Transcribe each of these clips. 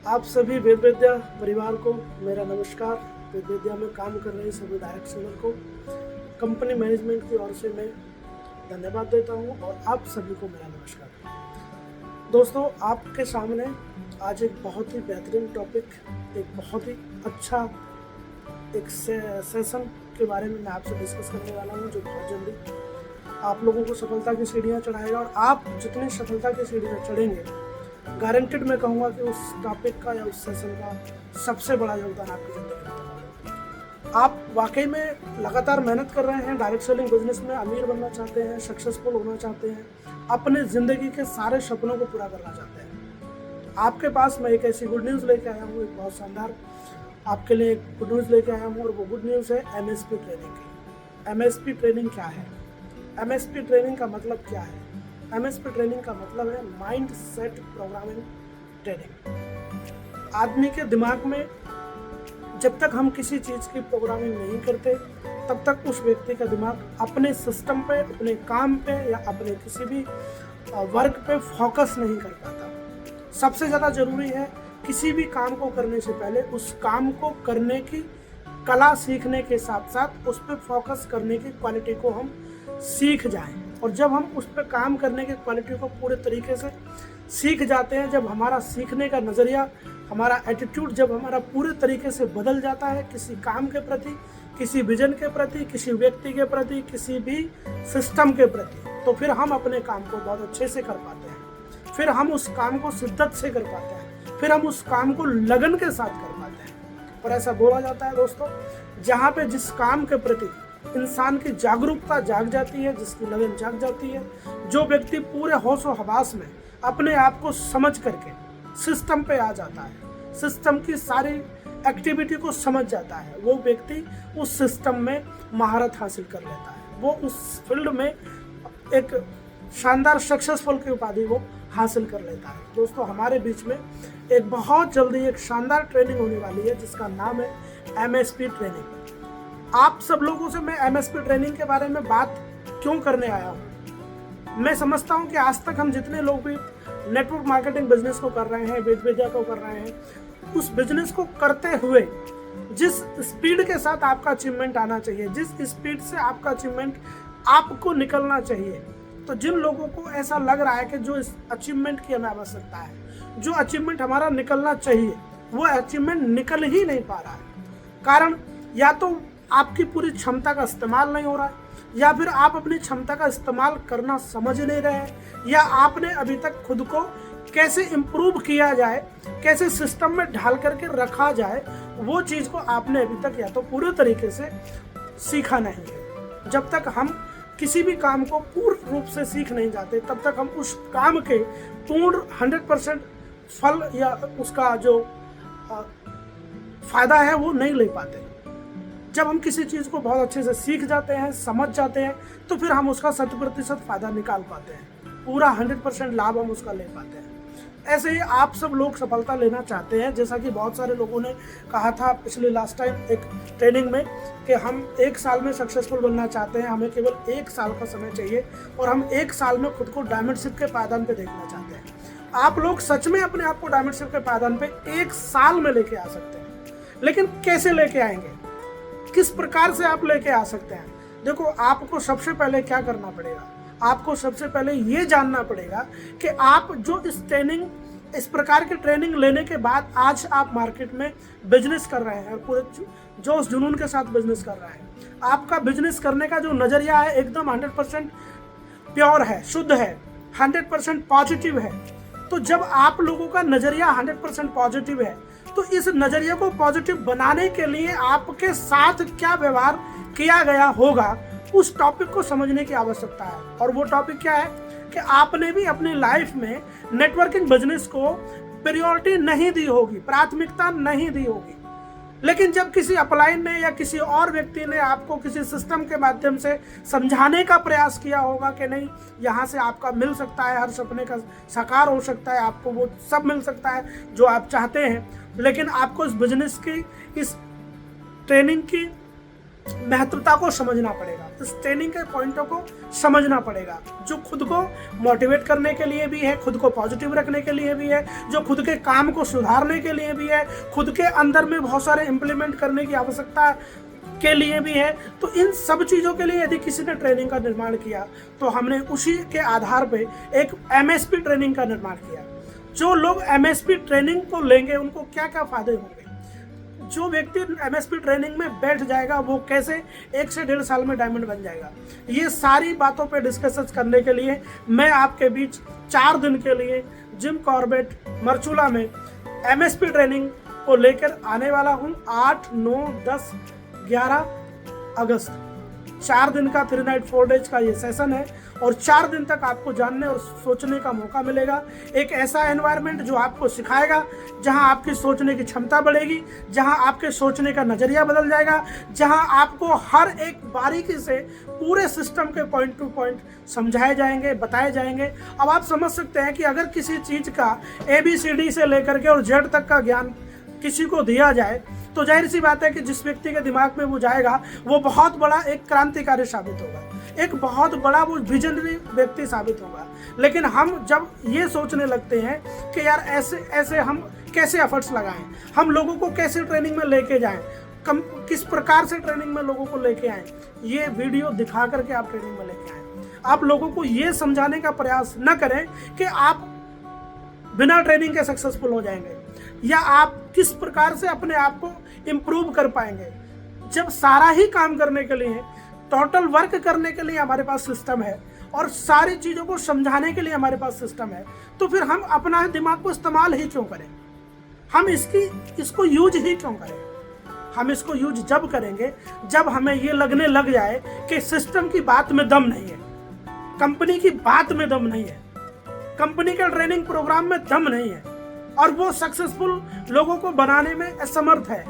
आप सभी वेद विद्या परिवार को मेरा नमस्कार। वेद विद्या में काम कर रहे सभी डायरेक्ट सेलर को कंपनी मैनेजमेंट की ओर से मैं धन्यवाद देता हूं और आप सभी को मेरा नमस्कार। दोस्तों, आपके सामने आज एक बहुत ही बेहतरीन टॉपिक, एक बहुत ही अच्छा एक सेशन के बारे में मैं आपसे डिस्कस करने वाला हूं, जो बहुत जल्दी आप लोगों को सफलता की सीढ़ियां चढ़ाएगा। और आप जितनी सफलता की सीढ़ियां चढ़ेंगे, गारंटेड मैं कहूँगा कि उस टॉपिक का या उस सेशन का सबसे बड़ा योगदान आपकी ज़िंदगी में होगा। आप वाकई में लगातार मेहनत कर रहे हैं, डायरेक्ट सेलिंग बिजनेस में अमीर बनना चाहते हैं, सक्सेसफुल होना चाहते हैं, अपने ज़िंदगी के सारे सपनों को पूरा करना चाहते हैं। आपके पास मैं एक ऐसी गुड न्यूज़ लेके आया हूँ, एक बहुत शानदार आपके लिए एक गुड न्यूज़ लेके आया हूँ, और वो गुड न्यूज़ है MSP ट्रेनिंग की। MSP ट्रेनिंग क्या है? MSP ट्रेनिंग का मतलब क्या है? MSP ट्रेनिंग का मतलब है माइंड सेट प्रोग्रामिंग ट्रेनिंग। आदमी के दिमाग में जब तक हम किसी चीज़ की प्रोग्रामिंग नहीं करते, तब तक उस व्यक्ति का दिमाग अपने सिस्टम पे, अपने काम पे या अपने किसी भी वर्क पे फोकस नहीं कर पाता। सबसे ज़्यादा ज़रूरी है किसी भी काम को करने से पहले उस काम को करने की कला सीखने के साथ साथ उस पर फोकस करने की क्वालिटी को हम सीख जाएं। और जब हम उस पर काम करने की क्वालिटी को पूरे तरीके से सीख जाते हैं, जब हमारा सीखने का नज़रिया, हमारा एटीट्यूड जब हमारा पूरे तरीके से बदल जाता है किसी काम के प्रति, किसी विजन के प्रति, किसी व्यक्ति के प्रति, किसी भी सिस्टम के प्रति, तो फिर हम अपने काम को बहुत अच्छे से कर पाते हैं। फिर हम उस काम को शिद्दत से कर पाते हैं, फिर हम उस काम को लगन के साथ कर पाते हैं। और ऐसा बोला जाता है दोस्तों, जहाँ पे जिस काम के प्रति इंसान की जागरूकता जाग जाती है, जिसकी लगन जाग जाती है, जो व्यक्ति पूरे होश और हवास में अपने आप को समझ करके सिस्टम पे आ जाता है, सिस्टम की सारी एक्टिविटी को समझ जाता है, वो व्यक्ति उस सिस्टम में महारत हासिल कर लेता है। वो उस फील्ड में एक शानदार सक्सेसफुल की उपाधि वो हासिल कर लेता है। दोस्तों, हमारे बीच में एक बहुत जल्दी एक शानदार ट्रेनिंग होने वाली है, जिसका नाम है MSP ट्रेनिंग। आप सब लोगों से मैं MSP ट्रेनिंग के बारे में बात क्यों करने आया हूँ? मैं समझता हूँ कि आज तक हम जितने लोग भी नेटवर्क मार्केटिंग बिजनेस को कर रहे हैं, वेद विद्या को कर रहे हैं, उस बिजनेस को करते हुए जिस स्पीड के साथ आपका अचीवमेंट आना चाहिए, जिस स्पीड से आपका अचीवमेंट आपको निकलना चाहिए, तो जिन लोगों को ऐसा लग रहा है कि जो इस अचीवमेंट की हमें आवश्यकता है, जो अचीवमेंट हमारा निकलना चाहिए, वो अचीवमेंट निकल ही नहीं पा रहा है। कारण या तो आपकी पूरी क्षमता का इस्तेमाल नहीं हो रहा है, या फिर आप अपनी क्षमता का इस्तेमाल करना समझ नहीं रहे हैं, या आपने अभी तक खुद को कैसे इम्प्रूव किया जाए, कैसे सिस्टम में ढाल करके रखा जाए, वो चीज़ को आपने अभी तक या तो पूरे तरीके से सीखा नहीं है। जब तक हम किसी भी काम को पूर्ण रूप से सीख नहीं जाते, तब तक हम उस काम के पूर्ण 100% फल या उसका जो फायदा है वो नहीं ले पाते। जब हम किसी चीज़ को बहुत अच्छे से सीख जाते हैं, समझ जाते हैं, तो फिर हम उसका 100% फायदा निकाल पाते हैं, पूरा 100% लाभ हम उसका ले पाते हैं। ऐसे ही आप सब लोग सफलता लेना चाहते हैं, जैसा कि बहुत सारे लोगों ने कहा था पिछले लास्ट टाइम एक ट्रेनिंग में कि हम 1 साल में सक्सेसफुल बनना चाहते हैं, हमें केवल 1 साल का समय चाहिए और हम 1 साल में खुद को डायमंड शिप के पायदान पे देखना चाहते हैं। आप लोग सच में अपने आप को डायमंड शिप के पायदान पे 1 साल में लेके आ सकते हैं, लेकिन कैसे लेके आएंगे, किस प्रकार से आप लेके आ सकते हैं? देखो, आपको सबसे पहले क्या करना पड़ेगा, आपको सबसे पहले ये जानना पड़ेगा कि आप जो इस प्रकार की ट्रेनिंग लेने के बाद आज आप मार्केट में बिजनेस कर रहे हैं, पूरे जोश जुनून के साथ बिजनेस कर रहे हैं, आपका बिजनेस करने का जो नज़रिया है एकदम 100% प्योर है, शुद्ध है, 100% पॉजिटिव है। तो जब आप लोगों का नज़रिया 100% पॉजिटिव है, तो इस नज़रिए को पॉजिटिव बनाने के लिए आपके साथ क्या व्यवहार किया गया होगा, उस टॉपिक को समझने की आवश्यकता है। और वो टॉपिक क्या है कि आपने भी अपनी लाइफ में नेटवर्किंग बिजनेस को प्रायोरिटी नहीं दी होगी, प्राथमिकता नहीं दी होगी, लेकिन जब किसी अपलाइन ने या किसी और व्यक्ति ने आपको किसी सिस्टम के माध्यम से समझाने का प्रयास किया होगा कि नहीं, यहाँ से आपका मिल सकता है, हर सपने का साकार हो सकता है, आपको वो सब मिल सकता है जो आप चाहते हैं, लेकिन आपको इस बिजनेस की, इस ट्रेनिंग की महत्वता को समझना पड़ेगा, इस ट्रेनिंग के पॉइंटों को समझना पड़ेगा, जो खुद को मोटिवेट करने के लिए भी है, खुद को पॉजिटिव रखने के लिए भी है, जो खुद के काम को सुधारने के लिए भी है, खुद के अंदर में बहुत सारे इम्प्लीमेंट करने की आवश्यकता के लिए भी है। तो इन सब चीज़ों के लिए यदि किसी ने ट्रेनिंग का निर्माण किया तो हमने उसी के आधार पे एक एमएसपी ट्रेनिंग का निर्माण किया। जो लोग एमएसपी ट्रेनिंग को लेंगे उनको क्या क्या फायदे होंगे, जो व्यक्ति एमएसपी ट्रेनिंग में बैठ जाएगा वो कैसे 1 से 1.5 साल में डायमंड बन जाएगा, ये सारी बातों पे डिस्कस करने के लिए मैं आपके बीच 4 दिन के लिए जिम कॉर्बेट मरचूला में एमएसपी ट्रेनिंग को लेकर आने वाला हूँ। 8, 9, 10, 11 अगस्त 4 दिन का 3 नाइट 4 डेज का ये सेशन है और 4 दिन तक आपको जानने और सोचने का मौका मिलेगा। एक ऐसा एनवायरनमेंट जो आपको सिखाएगा, जहां आपकी सोचने की क्षमता बढ़ेगी, जहां आपके सोचने का नज़रिया बदल जाएगा, जहां आपको हर एक बारीकी से पूरे सिस्टम के पॉइंट टू पॉइंट समझाए जाएंगे, बताए जाएंगे। अब आप समझ सकते हैं कि अगर किसी चीज़ का ABCD से लेकर के और Z तक का ज्ञान किसी को दिया जाए तो जाहिर सी बात है कि जिस व्यक्ति के दिमाग में वो जाएगा वो बहुत बड़ा एक क्रांतिकारी साबित होगा, एक बहुत बड़ा वो विजनरी व्यक्ति साबित होगा। लेकिन हम जब ये सोचने लगते हैं कि यार ऐसे ऐसे हम कैसे एफर्ट्स लगाएं, हम लोगों को कैसे ट्रेनिंग में लेके जाएं, किस प्रकार से ट्रेनिंग में लोगों को लेके आएं, ये वीडियो दिखा करके आप ट्रेनिंग में लेके आएं। आप लोगों को ये समझाने का प्रयास न करें कि आप बिना ट्रेनिंग के सक्सेसफुल हो जाएंगे या आप किस प्रकार से अपने आप को इम्प्रूव कर पाएंगे। जब सारा ही काम करने के लिए, टोटल वर्क करने के लिए हमारे पास सिस्टम है और सारी चीज़ों को समझाने के लिए हमारे पास सिस्टम है, तो फिर हम अपना दिमाग को इस्तेमाल ही क्यों करें, हम इसको यूज ही क्यों करें। हम इसको यूज जब करेंगे जब हमें ये लगने लग जाए कि सिस्टम की बात में दम नहीं है, कंपनी की बात में दम नहीं है, कंपनी के ट्रेनिंग प्रोग्राम में दम नहीं है और वो सक्सेसफुल लोगों को बनाने में असमर्थ है,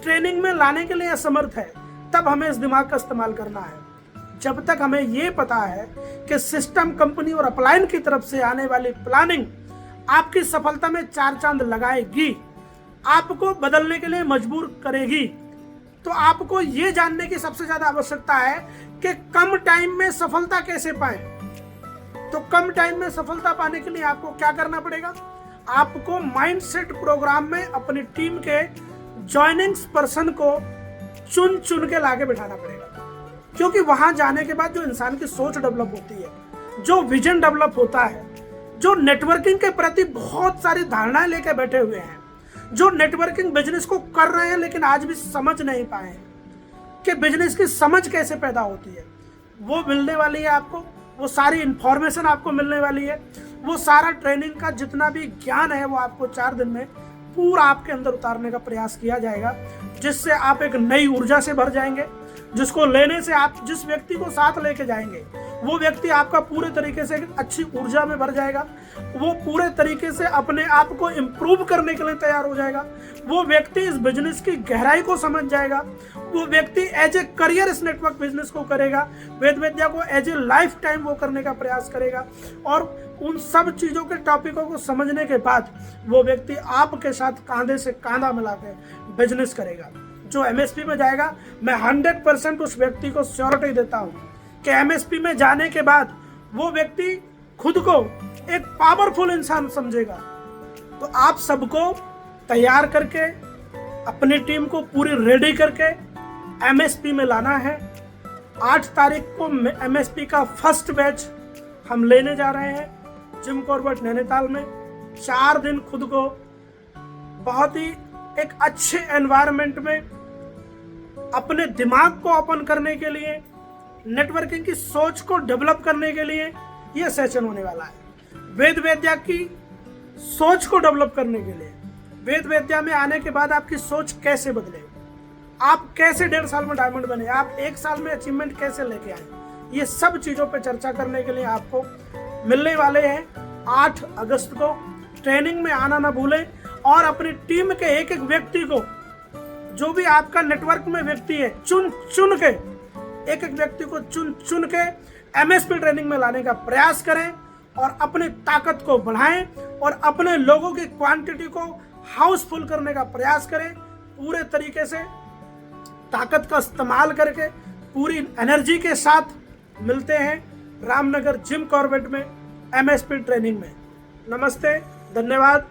ट्रेनिंग में लाने के लिए असमर्थ है, तब हमें इस दिमाग का इस्तेमाल करना है। जब तक हमें ये पता है कि सिस्टम, कंपनी और अपलाइन की तरफ से आने वाली प्लानिंग आपकी सफलता में 4 चांद लगाएगी, आपको बदलने के लिए मजबूर करेगी, तो आपको ये जानने की सबसे ज्यादा आवश्यकता है कि कम टाइम में सफलता कैसे पाएं। तो कम टाइम में सफलता पाने के लिए आपको क्या करना पड़ेगा, आपको माइंडसेट प्रोग्राम में अपनी टीम के ज्वाइनिंग पर्सन को चुन चुन के लाके बिठाना पड़ेगा। क्योंकि वहां जाने के बाद जो इंसान की सोच डेवलप होती है, जो विजन डेवलप होता है, जो नेटवर्किंग के प्रति बहुत सारी धारणाएं लेके बैठे हुए हैं, जो नेटवर्किंग बिजनेस को कर रहे हैं लेकिन आज भी समझ नहीं पाए हैं कि बिजनेस की समझ कैसे पैदा होती है, वो मिलने वाली है आपको। वो सारी इंफॉर्मेशन आपको मिलने वाली है, वो सारा ट्रेनिंग का जितना भी ज्ञान है वो आपको 4 दिन में पूरा आपके अंदर उतारने का प्रयास किया जाएगा, जिससे आप एक नई ऊर्जा से भर जाएंगे, जिसको लेने से आप जिस व्यक्ति को साथ लेके जाएंगे वो व्यक्ति आपका पूरे तरीके से अच्छी ऊर्जा में भर जाएगा, वो पूरे तरीके से अपने आप को इम्प्रूव करने के लिए तैयार हो जाएगा, वो व्यक्ति इस बिजनेस की गहराई को समझ जाएगा, वो व्यक्ति एज ए करियर इस नेटवर्क बिजनेस को करेगा, वेद विद्या को एज ए लाइफ टाइम वो करने का प्रयास करेगा और उन सब चीज़ों के टॉपिकों को समझने के बाद वो व्यक्ति आपके साथ कंधे से कंधा मिला के बिजनेस करेगा। जो एमएसपी में जाएगा, मैं 100% उस व्यक्ति को श्योरिटी देता हूँ कि एमएसपी में जाने के बाद वो व्यक्ति खुद को एक पावरफुल इंसान समझेगा। तो आप सबको तैयार करके अपनी टीम को पूरी रेडी करके एमएसपी में लाना है। 8 तारीख को एमएसपी का फर्स्ट बैच हम लेने जा रहे हैं जिम कॉर्बेट नैनीताल में। 4 दिन खुद को बहुत ही एक अच्छे एनवायरनमेंट में अपने दिमाग को ओपन करने के लिए, नेटवर्किंग की सोच को डेवलप करने के लिए यह सेशन होने वाला है। वेद विद्या की सोच को डेवलप करने के लिए, वेद विद्या में आने के बाद आपकी सोच कैसे बदले, आप कैसे 1.5 साल में डायमंड बने, आप 1 साल में अचीवमेंट कैसे लेके आए, ये सब चीज़ों पे चर्चा करने के लिए आपको मिलने वाले हैं 8 अगस्त को। ट्रेनिंग में आना ना भूलें और अपनी टीम के एक एक व्यक्ति को, जो भी आपका नेटवर्क में व्यक्ति है, चुन चुन के एक एक व्यक्ति को चुन चुन के एमएसपी ट्रेनिंग में लाने का प्रयास करें और अपनी ताकत को बढ़ाएं और अपने लोगों की क्वांटिटी को हाउसफुल करने का प्रयास करें। पूरे तरीके से ताकत का इस्तेमाल करके पूरी एनर्जी के साथ मिलते हैं रामनगर जिम कॉर्बेट में MSP ट्रेनिंग में। नमस्ते, धन्यवाद।